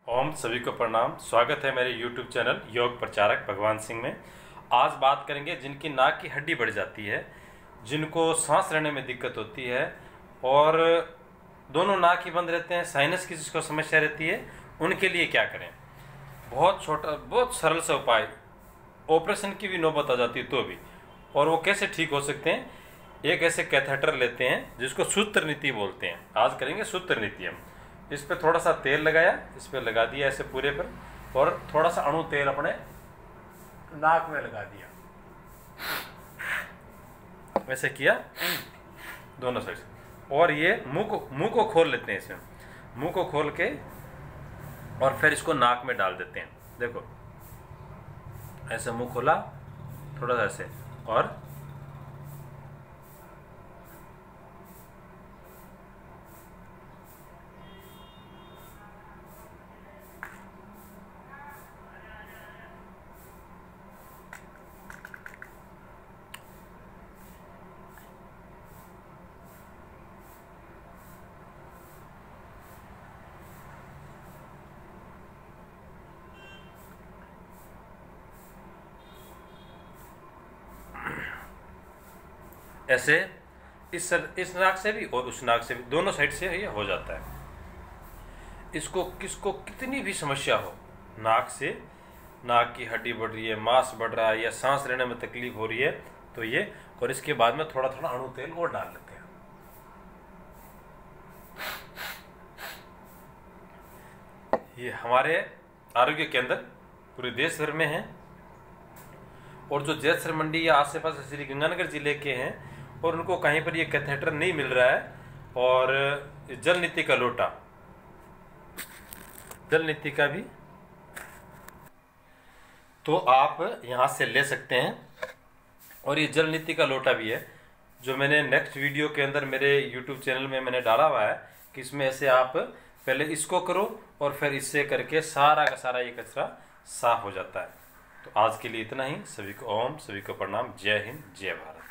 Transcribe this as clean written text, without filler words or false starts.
ओम सभी को प्रणाम। स्वागत है मेरे YouTube चैनल योग प्रचारक भगवान सिंह में। आज बात करेंगे जिनकी नाक की हड्डी बढ़ जाती है, जिनको सांस लेने में दिक्कत होती है और दोनों नाक ही बंद रहते हैं, साइनस की जिसको समस्या रहती है, उनके लिए क्या करें। बहुत छोटा, बहुत सरल सा उपाय, ऑपरेशन की भी नौबत आ जाती है तो भी, और वो कैसे ठीक हो सकते हैं। एक ऐसे कैथेटर लेते हैं जिसको सूत्र नीति बोलते हैं। आज करेंगे सूत्र नीति हम। इस पे थोड़ा सा तेल लगाया, इस पे लगा दिया ऐसे पूरे पर, और थोड़ा सा अणु तेल अपने नाक में लगा दिया, वैसे किया दोनों साइड से। और ये मुंह को खोल लेते हैं, इसमें मुंह को खोल के और फिर इसको नाक में डाल देते हैं। देखो ऐसे मुंह खोला, थोड़ा सा ऐसे, और ऐसे इस नाक से भी और उस नाक से भी, दोनों साइड से ये हो जाता है। इसको किसको कितनी भी समस्या हो, नाक से, नाक की हड्डी बढ़ रही है, मांस बढ़ रहा है, या सांस लेने में तकलीफ हो रही है, तो ये, और इसके बाद में थोड़ा थोड़ा अणु तेल और डाल लेते हैं। ये हमारे आरोग्य केंद्र पूरे देश भर में है, और जो जैसर मंडी या आस पास श्री गंगानगर जिले के हैं और उनको कहीं पर ये कैथेटर नहीं मिल रहा है, और जल नीति का लोटा, जल नीति का भी तो आप यहाँ से ले सकते हैं। और ये जल नीति का लोटा भी है, जो मैंने नेक्स्ट वीडियो के अंदर मेरे YouTube चैनल में मैंने डाला हुआ है कि इसमें ऐसे आप पहले इसको करो और फिर इससे करके सारा का सारा ये कचरा साफ हो जाता है। तो आज के लिए इतना ही। सभी को ओम, सभी को प्रणाम। जय हिंद, जय भारत।